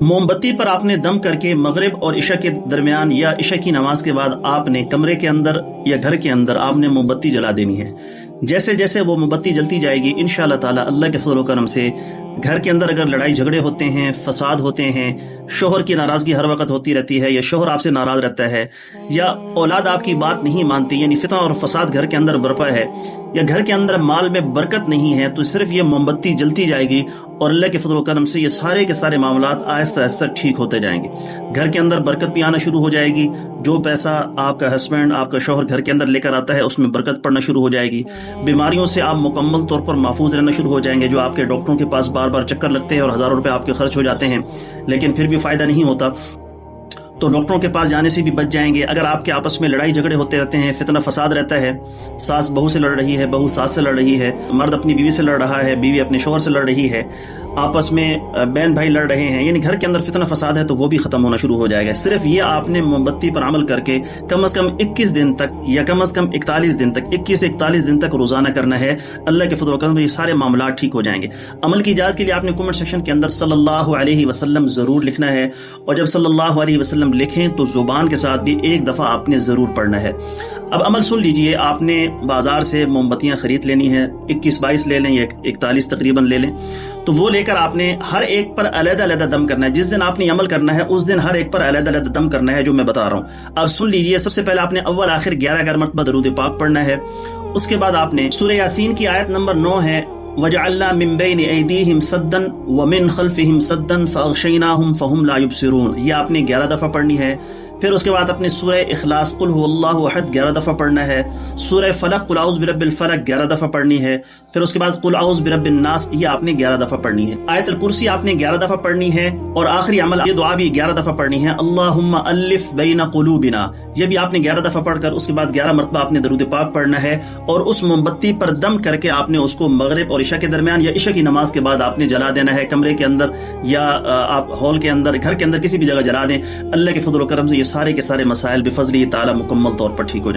मोमबत्ती पर आपने दम करके मगरिब और इशा के दरमियान या इशा की नमाज के बाद आपने कमरे के अंदर या घर के अंदर आपने मोमबत्ती जला देनी है। जैसे जैसे वो मोमबत्ती जलती जाएगी इंशाअल्लाह ताला अल्लाह के फजल व करम से घर के अंदर अगर लड़ाई झगड़े होते हैं, फसाद होते हैं, शोहर की नाराज़गी हर वक्त होती रहती है या शोहर आपसे नाराज़ रहता है या औलाद आपकी बात नहीं मानती, यानी फितना और फसाद घर के अंदर बरपा है या घर के अंदर माल में बरकत नहीं है, तो सिर्फ ये मोमबत्ती जलती जाएगी और अल्लाह के फजल व करम से ये सारे के सारे मामलात आहिस्ता आहिस्ता ठीक होते जाएंगे। घर के अंदर बरकत भी आना शुरू हो जाएगी। जो पैसा आपका हस्बैंड, आपका शोहर घर के अंदर लेकर आता है उसमें बरकत पड़ना शुरू हो जाएगी। बीमारियों से आप मुकम्मल तौर पर महफूज रहना शुरू हो जाएंगे। जो आपके डॉक्टरों के पास बार बार चक्कर लगते हैं और हज़ारों रुपए आपके खर्च हो जाते हैं लेकिन फिर भी फ़ायदा नहीं होता, तो डॉक्टरों के पास जाने से भी बच जाएंगे। अगर आपके आपस में लड़ाई झगड़े होते रहते हैं, फितना फसाद रहता है, सास बहू से लड़ रही है, बहू सास से लड़ रही है, मर्द अपनी बीवी से लड़ रहा है, बीवी अपने शोहर से लड़ रही है, आपस में बहन भाई लड़ रहे हैं, यानी घर के अंदर फितना फसाद है, तो वो भी खत्म होना शुरू हो जाएगा। सिर्फ ये आपने मोमबत्ती पर अमल करके कम से कम 21 दिन तक या कम से कम 41 दिन तक 21 से 41 दिन तक रोजाना करना है। अल्लाह के फजल व करम से ये सारे मामला ठीक हो जाएंगे। अमल की इजाजत के लिए आपने कमेंट सेक्शन के अंदर सल्लल्लाहु अलैहि वसल्लम जरूर लिखना है और जब सल्लल्लाहु अलैहि वसल्लम लिखें तो जुबान के साथ भी एक दफा आपने जरूर पढ़ना है। अब अमल सुन लीजिए। आपने बाजार से मोमबत्तियां खरीद लेनी है, 21-22 ले लें या 41 तकरीबन ले लें, तो वो लेकर आपने हर एक पर अलग-अलग दम करना है। जिस दिन आपने अमल करना है उस दिन हर एक पर अलग-अलग दम करना है, जो मैं बता रहा हूँ। अब सुन लीजिए। सबसे पहले आपने अव्वल आखिर 11 मरतबा दरूद पाक पढ़ना है। उसके बाद आपने सूरह यासीन की आयत नंबर 9 है, वजअलना मिन बैन ऐदीहिम सद्दन व मिन खल्फिहिम सद्दन फअग़शयनाहुम फहुम ला युबसिरून, ये आपने 11 दफा पढ़नी है। फिर उसके बाद अपने सूरह इखलास कुल हुवल्लाहु अहद 11 दफा पढ़ना है। सूरह फलक कुल औज़ु बिरब्बिल फलक 11 दफा पढ़नी है। फिर उसके बाद कुल औज़ु बिरब्बिन नास, ये आपने 11 दफा पढ़नी है। आयतुल कुर्सी आपने 11 दफा पढ़नी है और आखिरी अमल ये दुआ भी 11 दफा पढ़नी है, अल्लाहुम्मा अल्लिफ बैना कुलूबिना, ये भी आपने 11 दफा पढ़कर उसके बाद 11 मरतबा आपने दरूद पाक पढ़ना है और उस मोमबत्ती पर दम करके आपने उसको मगरिब और इशा के दरमियान या इशा की नमाज के बाद आपने जला देना है। कमरे के अंदर या आप हॉल के अंदर, घर के अंदर किसी भी जगह जला दें। अल्लाह के फजल व करम से ये सारे के सारे मसाइल बिफज़लिही ताला मुकम्मल तौर पर ठीक हो जाएं।